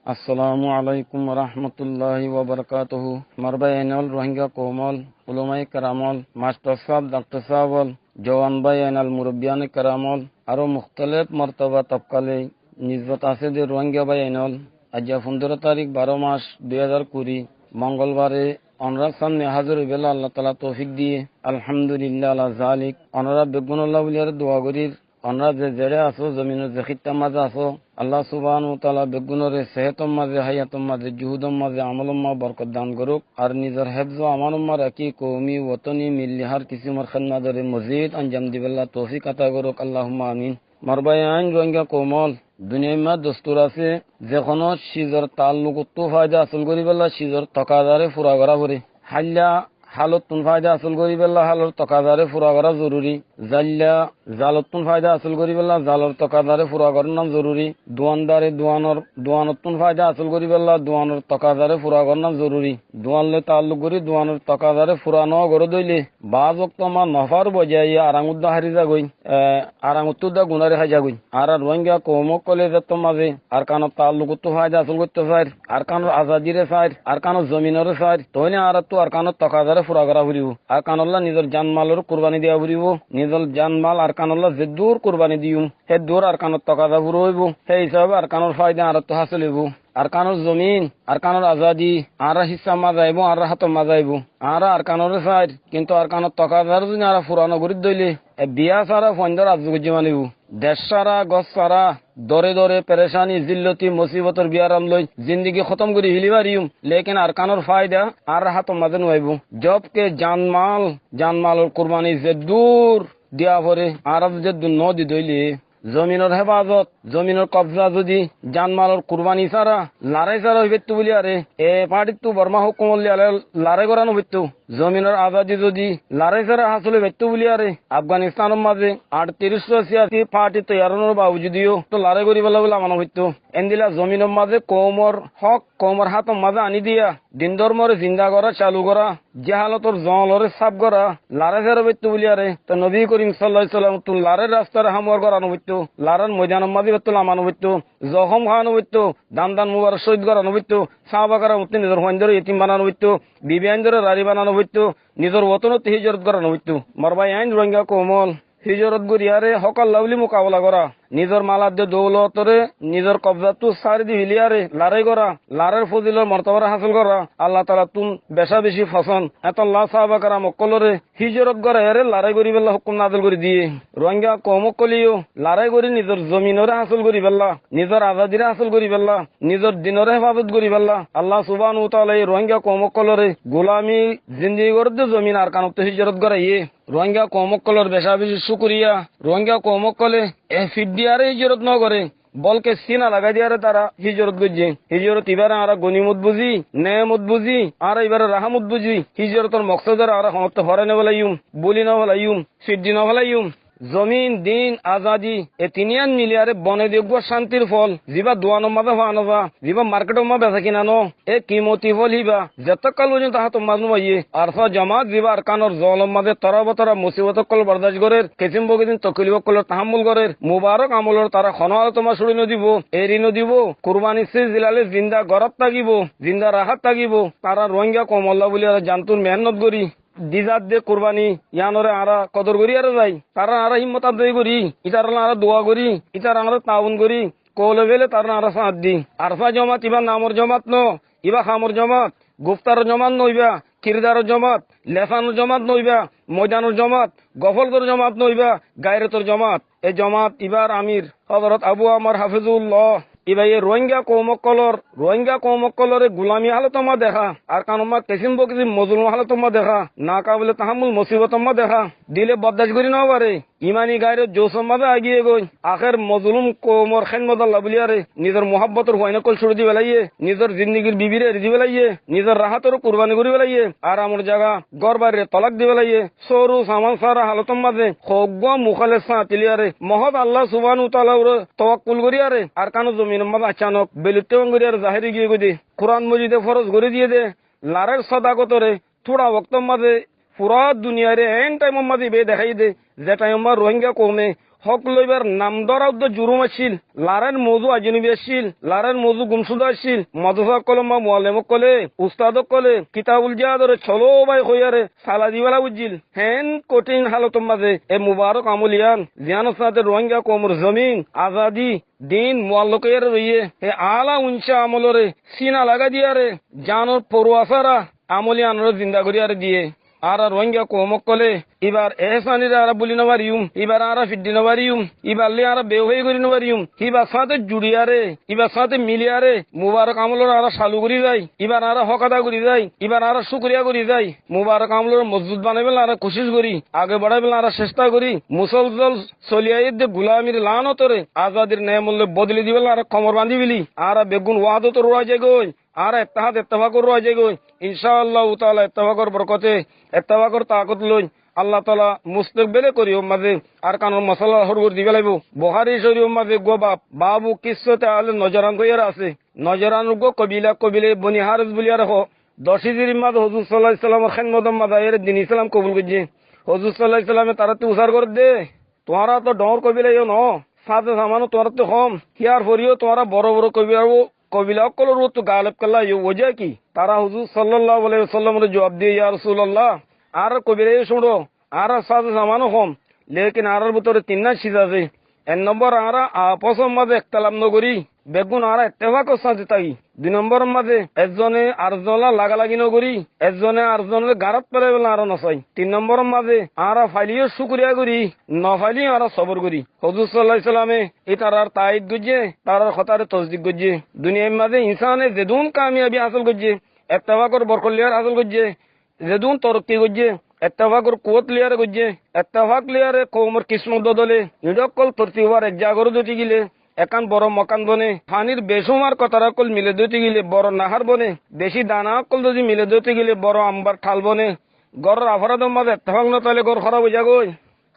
আসসালামু আলাইকুম রহমতুল্লাহি ওবরকাতুহু। মারবাই আইনাল রোহিঙ্গা কোমল উলমাই কারামল মাস্টার সাহেব ডাক্তার সাহেবল জওয়ান ভাই আইনাল মুরব্বিয়ান কারামল আরো মুখতালিফ মর্তবা তবকালে নিজবত আছে যে রোহিঙ্গা ভাই আইনাল আজ 15 তারিখ 12 মাস 2020 মঙ্গলবারে অনরার সামনে হাজির হইবেলা আল্লাহ তালা তৌফিক দিয়ে আলহামদুলিল্লাহ আলা জালিক অনরা বেগুনুল্লাহ বলিয়ার দোয়া করির অনরা যে জেড়ে আসো জমিনের যে খিত্তার মাঝে আসো আল্লাহ সুবহানাহু ওয়া তাআলা বেগুনরে সেহতম মাঝে হায়াতম মাঝে জুহুদম মাঝে আমলম মা বরকত দান করুক আর নিজের হেফজ আমানুম মা রাখি কওমি ওতনি মিল্লি হার কিসিমর খাদমাতরে মজিদ আঞ্জাম দিবেল্লাহ তৌফিক আতা করুক আল্লাহুম্মা আমিন। মারবাই আইন রোহিঙ্গা কোমল দুনিয়ার মা দস্তুর আছে যে কোনো সিজর তাল্লুকত ফায়দা আসল করি বেলা সিজর তকাদারে ফুরা করা পরে হাল্লা হালতুন ফায়দা আসল করি বেলা হালর তকাদারে ফুরা করা জরুরি জাল্লা জালতুন ফায়দা আসল করি বেলা জালর তকাদারে ফুরা করার নাম জরুরি দোয়ানদারে দোয়ানতুন ফায়দা আসল করি বেলা দোয়ানোর তকাদারে ফুরা করার নাম জরুরি দোয়ানলে তাল্লুক করি দোয়ানোর তকাদারে ফুরানো গড় দইলে বাজ ওক্ত আমার নফার বজাই আরাঙ্গুদ্দা হারি যাগই আরাঙ্গুত্তুদা গুনারে হাই যাগই আর রোহিঙ্গা কৌমক কলে যেত মাঝে আর কানো তাল্লুকত ফায়দা আসল করতে চাই আর কানোর আজাদিরে চাই আর কানো জমিনরে চাই তইনে আর তো আর কানোর তকাদারে ফুরা করা ফুরিব আর কানল্লা নিজের জানমালের কুরবানি দেওয়া ফুরিব নিজের জানমাল আর কানল্লা যে দূর কুরবানি দিম সেই দূর আর কানোর তকাদা ফুরো হইব সেই হিসাবে আর কানোর ফায়দা আর তো হাসিল হইব আর কানোর জমিন আর কানোর আজাদি আর হিসা মাজাইব আর হাত মাজাইব আর কানোর চাই কিন্তু আর কানোর তকাদার যদি আর ফুরানো গরিব দইলে বিয়া সারা ফন্দর আজগুজি মানিব দেশ সারা গছ সারা দরে দরে পেরেশানি জিল্লতি মুসিবতর বিয়ারাম লই জিন্দগি খতম করে হিলিবারিম লেকিন আর কানোর ফায়দা আর হাত মাঝে নইব জবকে জানমালর কুরবানি যে দূর দিয়া পরে আর যে দূর নদী দইলে জমিনের হেফাজত জমিনের কবজা যদি জানমালর কুরবানি ছাড়া লারাই ছাড়া হইবে বলি আরে এ পার্টির তো বর্মা হুকুম লারাই করানো হইতো জমিনের আজাদি যদি লারাই ছাড়া হাসলে হইতো বলি আরে আফগানিস্তানের মাঝে 3886 পার্টি তৈয়ারনের বাবু যদিও তো লারাই করি বলা বলে আমানো হইতো এন্দিলা জমিনের মাঝে কৌমর হক কৌমর হাতর মাঝে আনি দিয়া দিন ধর্মরে জিন্দা করা চালু করা জেহালতর জলরে সাফ করা লারাই ছাড়া হইতো বলি আরে তো নবী করিম সাল্লাল্লাহু আলাইহি সাল্লাম তো লারের রাস্তার হামর করানো হইতো লারার ময়দানের মাঝে হইতো লামানো হইতো জখম খাওয়ানো হইতো দান মুবার শহীদ করানো হইতো সাহাবাকারা মধ্যে নিজের হইন্দরে ইতিম বানানো হইতো বিবিয়ানদের রারি বানানো হইতো নিজের ওতনত হিজরত করানো হইতো মারবাই আইন রোহিঙ্গা কোমল হিজরত গরিয়ারে হকাল লাভলি মোকাবেলা করা নিজের মালাদ্য দৌলতরে নিজের কবজাতু সারি দি হিলিয়ারে লারাই করা লারের ফজিলর মর্তবা হাসিল করা আল্লাহ তাআলা তুম বেশা বেশি ফসন এত আল্লাহ সাহাবাকারা মক্কলরে হিজরত করে এরে লারাই করি বেলা হুকুম নাযিল করে দিয়ে রোহিঙ্গা কমকলিও লারাই করি নিজের জমিনরে হাসিল করি বেলা নিজের আজাদিরে হাসিল করি বেলা নিজের দিনরে হেফাজত করি বেলা আল্লাহ সুবহানাহু ওয়া তাআলা এই রোহিঙ্গা কমকলরে গোলামি জিন্দেগি করতে জমিন আর কানত হিজরত করাইয়ে রোহিঙ্গা কমকলর বেশা বেশি শুকরিয়া রোহিঙ্গা কমকলে ফিডিয়ারে হিজরত ন করে বলকে সিনা লাগাই দিয়ারে তারা হিজরত গজ্জে হিজরত এবারে আর গনিমত বুঝি নেমত বুঝি আর এবারে রাহমত বুঝি হিজরতর মকসদের আর হমত হরে ne বলাইম বলি না বলাইম ফিডি না বলাইম জমিন দিন আজাদি এ তিনিয়ান মিলিয়ারে বনে দেখব শান্তির ফল যিবা দোয়ানোর মাঝে ফানবা যিবা মার্কেটের মা বেচা কিনানো এ কিমতি ফল হিবা যতকাল পর্যন্ত হাত মাজনু মাইয়ে আরফা জামাত যিবা আর কানর জলম মাঝে তরা মুসিবত কল বরদাস্ত করের কেসিম বগিদিন তকলিব কল তাহাম্মুল করের মুবারক আমলর তারা খনল তোমার শুড়ি নদিব এরি নদিব কুরবানি সে জিলালে জিন্দা গরত থাকিব জিন্দা রাহাত থাকিব তারা রোহিঙ্গা কমল্লা বলি আর জানতুন মেহনত করি দিজাত দে কুরবানি ইয়ানরে আরা কদর করি আর যাই তারা আরা হিম্মত আদায় করি ইতার আরা দোয়া করি ইতার আরা তাউন করি কৌলে বেলে তার আরা সাথ দি আরফা জমাত ইবা নামর জমাত ন ইবা খামর জমাত গুফতার জমাত নইবা কিরদার জমাত লেসানোর জমাত নইবা ময়দানোর জমাত গফলগর জমাত নইবা গায়রতর জমাত এই জমাত ইবার আমির হযরত আবু আমর হাফিজুল্লাহ ইবা এই রোহিঙ্গা কৌমকলরে গুলামি হালতমা দেখা আর কানমা কেসিম বকিসিম মজলুম হালতমা দেখা না কাবলে তাহামুল মুসিবতমা দেখা দিলে বরদাস্ত করি না পারে ইমানি গায়রে জোসমাদা আগিয়ে গই আখের মজলুম কৌমর খেদমতাল্লাহ বলিয়ারে নিজের মোহাব্বতর হয়নকল ছুড়ে দি বেলাইয়ে নিজের জিন্দিগির বিবিরে রিজি বেলাইয়ে নিজের রাহাতর কুরবানি করি বেলাইয়ে আর আমার জায়গা গড় বাইরে তলাক দি বেলাইয়ে সরু সামান সারা হালতম মাঝে খোগ মুখালে সাঁতিলিয়ারে মহৎ আল্লাহ সুবহানাহু ওয়া তাআলা তাওয়াক্কুল করিয়ারে আর কানো জমিন মাঝে আচানক বেলুতে গরিয়ার জাহিরি গিয়ে গদি কুরআন মজিদে ফরজ করে দিয়ে দে লারের সদাকতরে থোড়া ওয়াক্ত মাঝে পুরা দুনিয়ারে এন টাইম মাঝে বে দেখাই দে যে টাইম রোহিঙ্গা কমে হক লইবার নাম ধরা উদ্দ জুরুম আছিল লারেন মজু আজনবী আছিল লারেন মজু গুমসুদা আছিল মাদ্রাসা কলমা মুআল্লিম কলে উস্তাদ কলে কিতাবুল জিহাদরে চলো ভাই হইয়ারে সালা দিবালা বুঝিল হেন কঠিন হালতর মাঝে এ মুবারক আমলিয়ান জিয়ান সাথে রোহিঙ্গা কমর জমিন আজাদি দিন মুআল্লকের রইয়ে এ আলা উনসা আমলরে সিনা লাগা দিয়ারে জানোর পড়ুয়াসারা আমলিয়ানরে জিন্দা করিয়ারে দিয়ে আর রোহিঙ্গা কোমক কলে এবার এহসানিরা আরা বলি নবারিউম এবার আরা ফিড্ডি নবারিউম এবারলে আরা বেহই করি নবারিউম এবার সাথে জুড়িয়ারে এবার সাথে মিলিয়ারে মুবারক আমলর আরা সালু করি যায় এবার আরা হকাদা করি যায় এবার আরা শুক্রিয়া করি যায় মুবারক আমলর মজবুত বানাইবেন আরা কোশিশ করি আগে বাড়াইবেন আরা চেষ্টা করি মুসলসল চলিয়াইদ গুলামির লানতরে আজাদির ন্যায় মূল্যে বদলি দিবেন আরা কমর বান্ধি বিলি আরা বেগুন ওয়াদত রোয়া যায় গই আর এত্তাহাদ এত্তেফাকর রোয়া যায় গই ইনশাআল্লাহ তাআলা এত্তেফাকর বরকতে এত্তেফাকর তাকত লই আল্লাহ তাআলা মুস্তাকবিলে করি মাঝে আর কানোর মশলা হরগুর দিবে লাগবো বুখারী শরীফ মাঝে গো বাবু কিসতে আলে নজরান কইরা আছে নজরান গো কবিলে বনি হারিস বলিয়া রাখো 10 হিজরির মাঝে হুজুর সাল্লাল্লাহু আলাইহি সাল্লামের খিদমত মাঝে এর দিন ইসলাম কবুল করছে হুজুর সাল্লাল্লাহু আলাইহি সাল্লামে তারাতে উসার করে দে তোমরা তো ডর কবিলে ন সাথে সামানো তোমরা তো কম হিয়ার ফরিও তোমরা বড় বড় কবিলা কলর তো গালেব কাল্লা ওজা কি তারা হুজুর সাল্লাল্লাহু আলাইহি ওয়াসাল্লামের জবাব দিয়ে ইয়া রাসূলুল্লাহ আর কবিরে শুনো আর সাথে সামানো কম লেকিন আর ভিতরে তিনটা চিজ আছে এক নম্বর আরা আপসের মাঝে একতালাম নগরী বেগুন আরা এত্তেফাকর সাথে তাই 2 নম্বর মাঝে একজনে আরজলা লাগালাগি নগরী একজনে আরজনের গারাত পেলে আর নসাই 3 নম্বর মাঝে আরা ফাইলিও শুকরিয়া করি নফাইলি আরা সবর করি হুজুর সাল্লাল্লাহু আলাইহি সাল্লামে এটার আর তাইদ গজে তার কথারে তসদিক গজে দুনিয়ার মাঝে ইনসানে যেদুন কামিয়াবি হাসিল গজে এত্তেফাকর বরকলিয়ার হাসিল গজে যেদুন তরক্কি গজে এত্তেফাকর কুওত লিয়ারে গজে এত্তেফাক লিয়ারে কওমর কিসমত বদলে নিডকল প্রতিবার এক জাগর দুটি গিলে একান বড় মকান বনে পানির বেসুমার কথারাকল মিলে দিতে গেলে বড় নাহার বনে বেশি দানা কল যদি মিলে দিতে গেলে বড় আম্বার ঠাল বনে গড়ের আফরাদের মাঝে এত্তেফাক নতাইলে গড় খারাপ হয়ে যাগই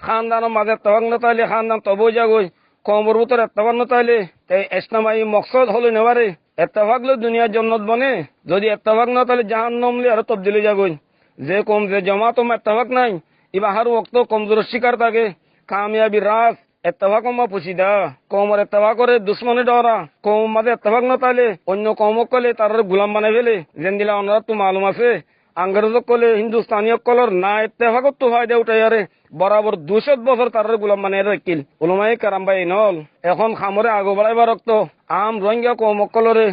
খানদানের মাঝে এত্তেফাক নতাইলে খানদান তব হয়ে যাগই কমর ভিতর এত্তেফাক নতাইলে এই ইসলামাই মকসদ হলো নেবারে এত্তেফাক লে দুনিয়ার জন্নত বনে যদি এত্তেফাক নতাইলে জাহান্নাম লে আর তবদিলে যাগই যে কম যে জমাত এত্তেফাক নাই ইবাহার ওক্ত কমজোর শিকার থাকে কামিয়াবি রাস এত্তেফাক মা পুষিদা কমর এত্তেফাক করে দুশ্মনে ডরা কম মাঝে এত্তেফাক নতাইলে অন্য কমক কলে তার গুলাম বানাই ফেলে যেন দিলা অনারা তো মালুম আছে আঙ্গ্রেজক কলে হিন্দুস্তানীয় কলর না এত্তেফাকত তো হয় দে উঠাইয়ারে বরাবর 200 বছর তার গুলাম বানাই রাখিল উলামায়ে কেরাম বাই নল এখন খামরে আগো বাড়াইবার রক্ত আম রোহিঙ্গা কমক কলরে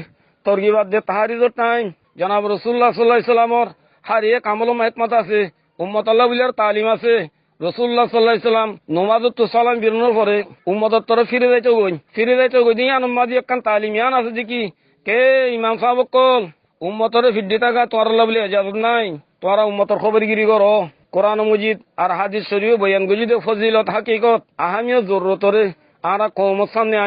তরগিবাদ দে তাহারিজর টাইম জনাব রাসূলুল্লাহ সাল্লাল্লাহু আলাইহি সাল্লামর হার এক আমল মাহমত আছে উম্মত আল্লাহ বুলিয়ার তালিম আছে রাসূলুল্লাহ সাল্লাল্লাহু আলাইহি সাল্লাম নমাজত তো সালাম বিরনোর পরে উম্মতর তরফ ফিরে যাইতে গই দিয়া নমাজি একখান তালিমিয়ান আছে যে কি কে ইমাম সাহেব কল উম্মতরে ফিড্ডি টাকা তোর আল্লাহ বলে ইজাজত নাই তোরা উম্মতর খবরগিরি করো কোরআন মজিদ আর হাদিস শরীফ বয়ান গজিদে ফজিলত হাকিকত আহামিয়ত জরুরতরে আরা কওমত সামনে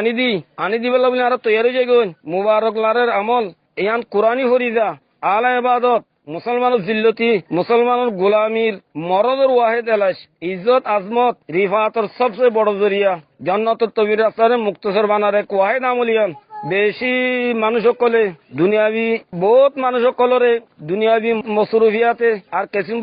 আনি দিবেলা বলে আরা তৈয়ারি যাই গই মুবারক লারের আমল ইয়ান কোরআনি হরিজা আলা ইবাদত মুসলমানের জিল্লতি মুসলমানের গোলামির মরদের ওয়াহেদ এলাশ ইজ্জত আজমত রিফাতর সবচেয়ে বড় জরিয়া জান্নাতুত তবির রাস্তারে মুক্তসর বানার এক ওয়াহেদ আমলিয়ান বেশি মানুষ সকলে দুনিয়াবি বহুত মানুষ সকলরে দুনিয়াবি মসরুফিয়াতে আর কেসিম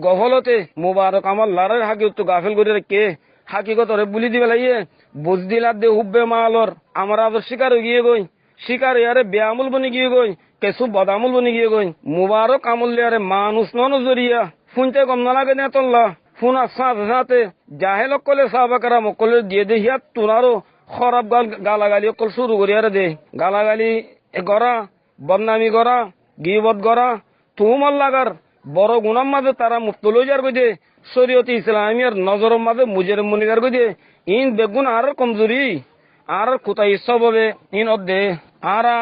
গফলতে মুবারক আমার লারের হাকিকত গাফেল করে কে হাকিকতরে বুলি দিবে লাইয়ে বুঝ দিলার দে হুব্বে মালর আমরা আবার শিকার হয়ে গিয়ে গই শিকার ইয়ারে বেআমুল বনি গিয়ে গই কেসু বদামুল বনি গিয়ে গই মুবারক আমল লিয়ারে মানুষ নজরিয়া শুনতে কম না লাগে না তল্লা ফোন সাথে জাহেলক কলে সাহাবাকারা মকলে দিয়ে দেহিয়া তোনারও খরাব গালাগালি অকল শুরু করিয়ারে দে গালাগালি গড়া বদনামি গড়া গিবত গড়া তুমার লাগার বড় গুণার মাঝে তারা মুক্তলৈ যার গই দে শরীয়তে ইসলামিয়ার নজরের মাঝে মুজের মনিগার গই দে ইন বেগুন আর কমজোরি আর কোথায় ইচ্ছব হবে ইন অর্ধে আরা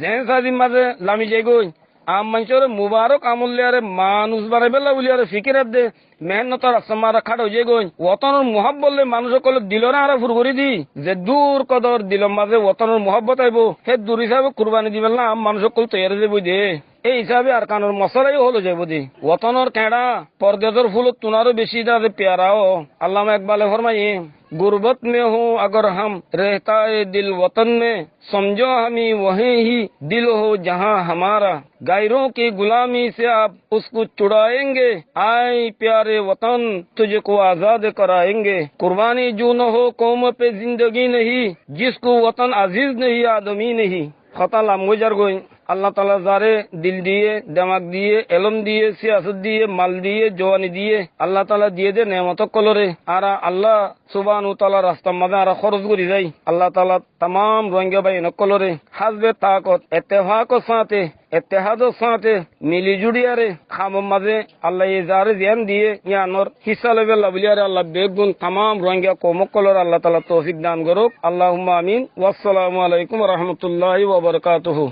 জেন সাদিন মাঝে লামি যাই গই আম মানুষের মুবারক আমলিয়ারে মানুষ বাড়াই বেলা বলিয়ারে ফিকিরাত দে মেহনতর আসমারা খাটো যে গই ওতনের মহাব্বলে মানুষ সকল দিল না আরা ফুর করে দি যে দূর কদর দিল মাঝে ওতনের মহাব্বত আইব হে দূর হিসাবে কুরবানি দিবেল না মানুষ সকল তৈরি দেবই দে এই হিসাবে আর কানোর মশলাই হলো যে বুঝি ওতনর কেড়া পর্দাদের ফুলত তুনারও বেশি দাদে প্যারাও আল্লামা ইকবালে ফরমাইয়ে गुर्बत में हो अगर हम रहता है दिल वतन में समझो हमी वहीं ही दिल हो जहां हमारा गैरों की गुलामी से आप उसको छुड़ाएंगे आए प्यारे वतन तुझको आजाद कराएंगे कुर्बानी जो न हो कौम पे जिंदगी नहीं जिसको वतन अजीज नहीं आदमी नहीं खताला मुजर गोई আল্লাহ তাআলা যারে দিল দিয়ে দিমাগ দিয়ে এলম দিয়ে সিয়াসত দিয়ে মাল দিয়ে জওয়ানি দিয়ে আল্লাহ তাআলা দিয়ে দে নেমত কলরে আর আল্লাহ সুবহানাহু ওয়া তাআলা রাস্তা মাঝে আর খরচ করি যাই আল্লাহ তাআলা तमाम রোহিঙ্গা ভাই নকলরে হাসবে তাকত ইত্তেফাক সাথে ইত্তেহাদ সাথে মিলি জুড়িয়ারে খাম মাঝে আল্লাহ এই যারে জ্ঞান দিয়ে ইয়ানর হিসা লেভেল লাভলিয়ারে আল্লাহ বেগুন तमाम রোহিঙ্গা কমকলর আল্লাহ তাআলা তৌফিক দান করুক আল্লাহুম্মা আমিন ওয়াসসালামু আলাইকুম ওয়া রাহমাতুল্লাহি ওয়া বারাকাতুহু।